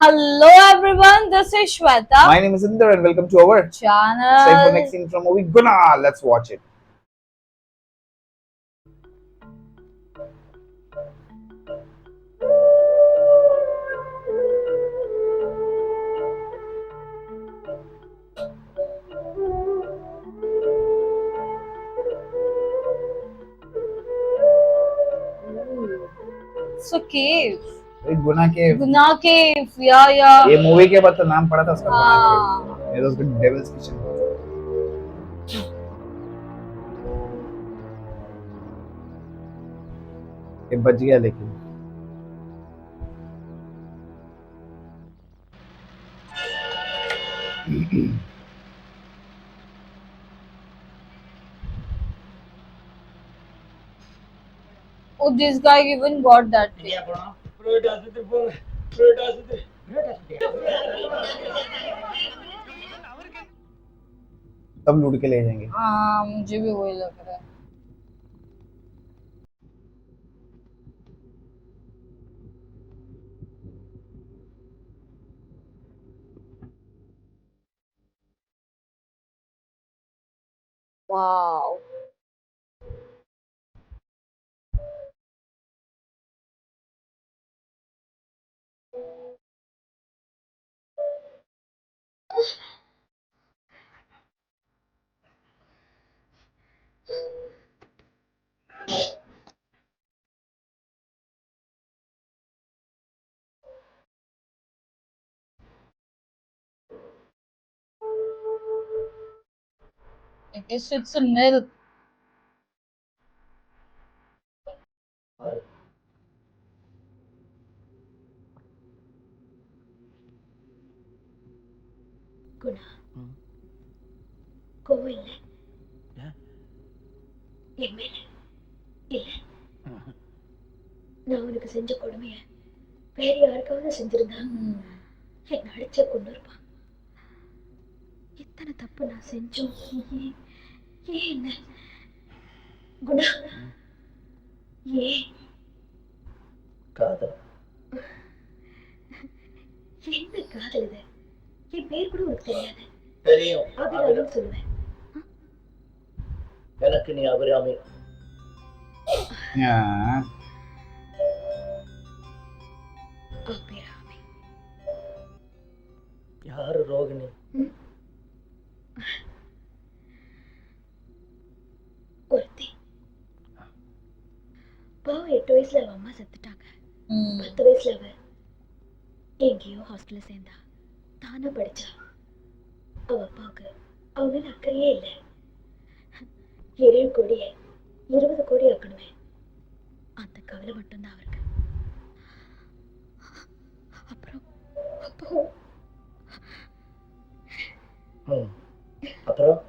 Hello everyone, this is Shweta My name is Inder and welcome to our It's time for channel. next scene from movie Guna. Let's watch it. So cave, गुना के Guna cave, yeah. ये movie के बाद तो नाम पड़ा था उसका गुना हाँ. के ये तो उसका डेविल्स किचन ये बच गया लेकिन Oh, this guy even got that thing. तब लूट के ले जाएंगे हाँ, मुझे भी वही लग रहा है. Wow. I guess it's a milk. Guna கோவில்ல என் மேல இல்ல நான் உனக்கு செஞ்ச கொடுமைய வேற யாருக்காவது செஞ்சிருந்தா என்ன அடிச்ச கொண்டு இருப்பான். இத்தனை தப்பு நான் செஞ்சோம் ஏன் ஏன் என்ன குணா ஏன் காதல் என்ன காதல் இது? என் பேர் கூட உனக்கு தெரியாது. தெரியும். அபிராமின்னு சொல்லுவேன். எனக்கு நீ அபிராமி. அபிராமி யாரு ரோகிணி? ஒருத்தி பாவம் 8 வயசுல அவ அம்மா செத்துட்டாங்க. 10 வயசுல அவ எங்கேயோ ஹாஸ்டல்ல சேர்ந்தா. தானா படிச்சா. அவ அப்பாவுக்கு அவ மேல அக்கறையே இல்லை. 7 கோடியை 20 கோடி ஆக்கணுமே அந்த கவலை மட்டும்தான் அவருக்கு. அப்புறம் அப்போ அப்புறம்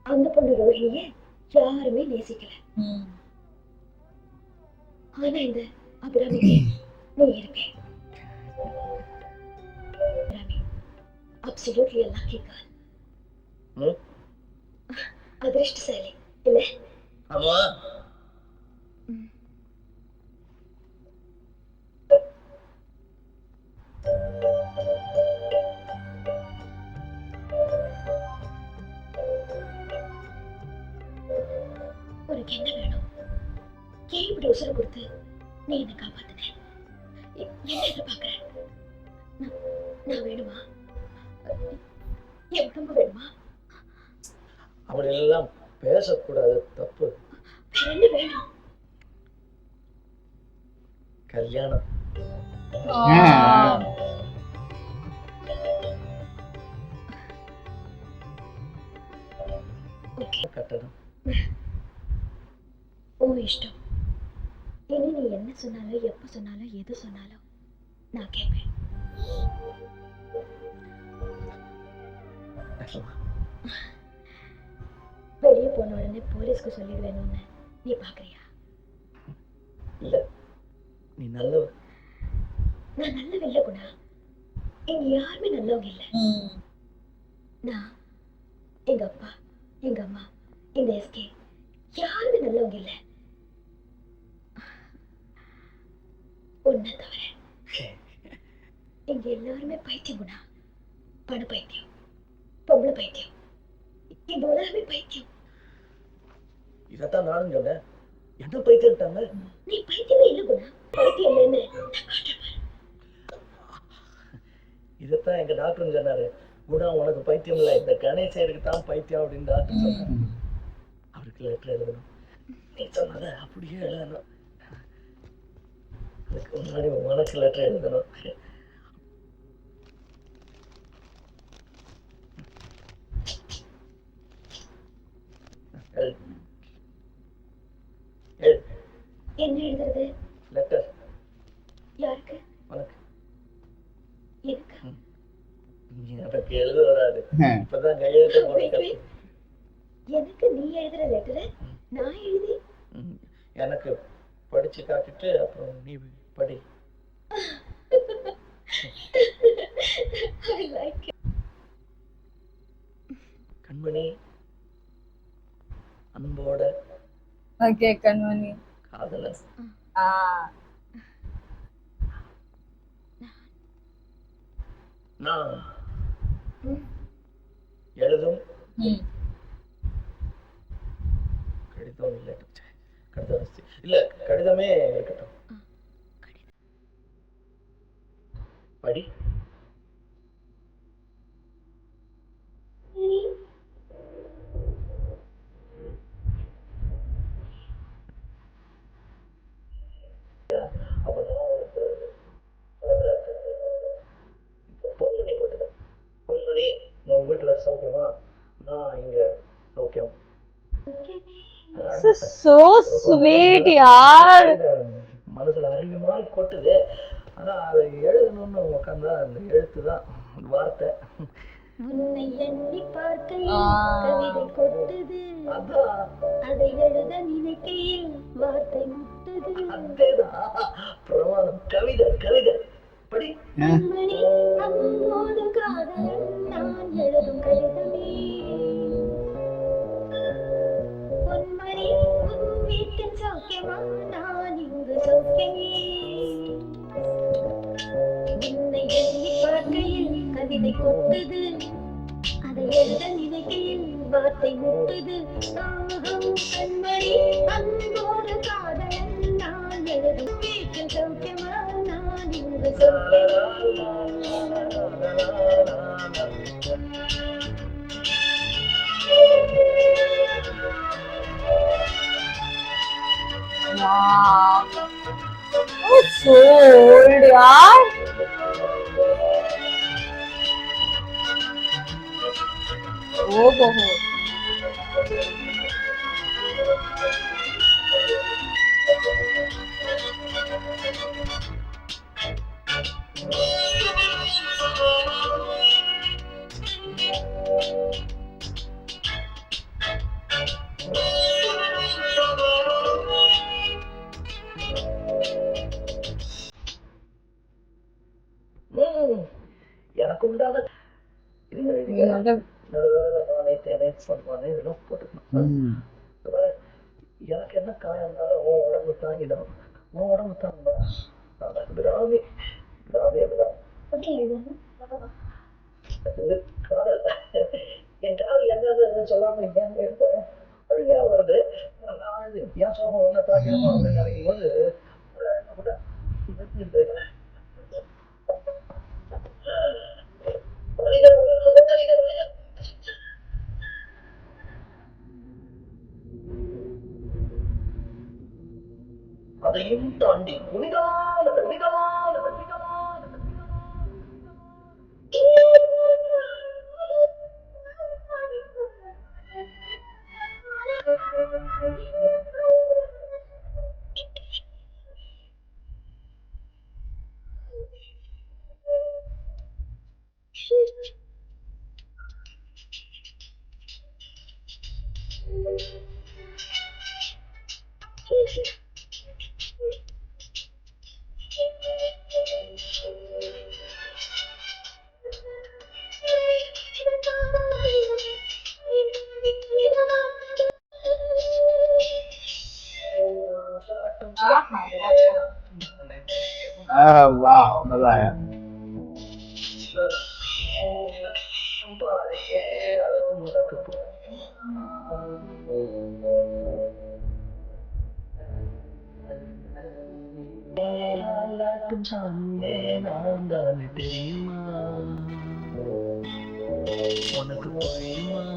அந்த பொண்ணு ரோஹிணிய யாருமே நேசிக்கல. ஆனா இந்த அபிராமிக்கு நீ இருக்க. Abirami absolutely a lucky girl. அதிர்ஷ்டசாலி இல்ல? ஆமா. உனக்கு என்ன வேணும்? ஏன் இப்படி உசுறு கொடுத்து நீ என்ன காப்பாத்தின? என்ன எதிர்பார்க்கிற? நான் வேணுமா? என் உடம்பு வேணுமா? அப்படி எல்லாம் பேசக்கூடாது, தப்பு. என்ன வேணும்? கல்யாணம். கட்டணம். உன் இஷ்டம். இனி நீ என்ன சொன்னாலும் எப்ப சொன்னாலும் எது சொன்னாலும் நான் கேட்பேன். வெளியே போன உடனே போலீஸ்க்கு சொல்லிடுவேணும்னு நீ பாக்குறியா? இல்ல, நீ நல்லவ. நான் நல்லவ இல்ல குணா. இங்க யாருமே நல்லவங்க இல்ல. நான் எங்க அப்பா எங்க அம்மா இந்த எஸ்கே யாருமே நல்லவங்க இல்ல. உன்னை தவிர இங்க எல்லாருமே பைத்தியம் குணா. பண பைத்தியம், பொம்பளை பைத்தியம், இந்த உலகமே பைத்தியம். இதைத்தான் நானும் சொன்னேன். என்ன பைத்தியம்ட்டாங்க? நீ பைத்தியமே இல்லை குணா. பைத்தியம் இல்லைன்னு நான் காட்டுறேன். இதைத்தான் எங்க டாக்டர் சொன்னாரு. குணா உனக்கு பைத்தியம் இல்லை, இந்த கணேசருக்கு தான் பைத்தியம் அப்படின்னு டாக்டர் சொன்னாரு. அவருக்கு லெட்டர் எழுதணும். நீ சொன்னதை அப்படியே எழுதணும். அதுக்கு முன்னாடி உனக்கு லெட்டர் எழுதணும். என்ன எழுதுறது? லெட்டர். யாருக்கு? உனக்கு. எனக்கு? எனக்கு எழுத வராது. இப்பதான் கையெழுத்து போட்டு. எனக்கு நீ எழுதுற லெட்டரை நான் எழுதி எனக்கு படிச்சு காட்டிட்டு அப்புறம் நீ படி. I like it. கண்மணி அன்போட ஓகே கண்மணி காதலன். நான் எழுதும் கடிதம் இல்லை. கடிதம் இல்ல, கடிதமே இருக்கட்டும். படி. வீட்டுல சௌக்கியமா? நான் இங்க சௌக்கியம். so sweet yaar. மனசுல அறிவுமா கொட்டுது. ஆனா அதை எழுதணும்னு உட்காந்தா அந்த எழுத்துதான் வார்த்தை. உன்னை எண்ணி பார்க்கையில் கவிதை கொட்டுது, அதை எழுத நினைக்கையில் வார்த்தை முட்டுது. அதேதான் பிரமாதம். கவிதை கவிதை படி. கண்மணி அன்போடு காதலன் நான் எழுதும் கடிதமே. பொன்மணி உன் வீட்டில் சௌக்கியமா? நான் இங்கு சௌக்கியமே. உன்னை எண்ணி பார்க்கையில் கவிதை கொட்டுது, அதை எழுத நினைக்கையில் வார்த்தை முட்டுது. கண்மணி அன்போடு காதலன் நான் எழுதும் வீட்டில் சௌக்கியமா? நான் இங்கு சௌக்கியமே. Wow. Oh, so old yaar. Oh, बहुत. எனக்கு உண்டான எனக்கு என்ன காயம் இருந்தாலும் உன் உடம்பு தாங்கிடும். உன் உடம்பு தாங்க திராவி காதல் என்றால் என்ன சொல்லாம எங்க இருப்பேன். அழுகையா வருது. என் சோகம் ஒன்ன தாக்கிடுமோ அப்படின்னு நினைக்கும் போது அதையும் தாண்டி புனிதான वाह मजा आया. தெரியுமா உனக்கு புரியுமா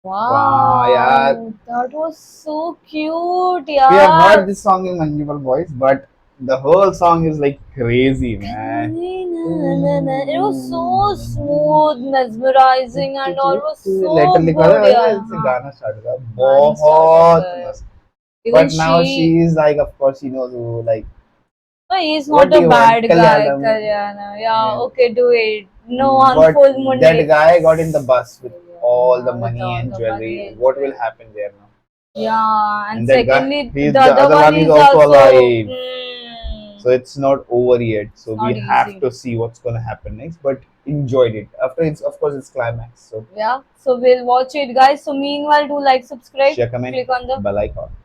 Wow, यार. that was so cute, We have yaar. heard this song in multiple voice, but the whole song is like crazy, man. It was so smooth, mesmerizing, and all was so Letter लिखा था good, वैसे yeah. इससे गाना start हुआ गाना बहुत start होता है. मस्त. Even But now she is like, of course, she knows who, like, no, he's what not do a you bad want? guy, Kalyanam. Kalyana. Yeah, Yeah. okay, do it. No But harmful money. that guy got in the bus with all the With money all and the jewelry. money and What will jewelry. happen there now? Yeah, and And that guy, secondly, he's the the other other one one is is also also. alive. Hmm. So it's not over yet. So It's we not have easy. to see what's gonna happen next. But enjoyed it. After it's, of course, it's climax. So Yeah, so we'll watch it, guys. So meanwhile, do like, subscribe, share, comment, click on the bell icon.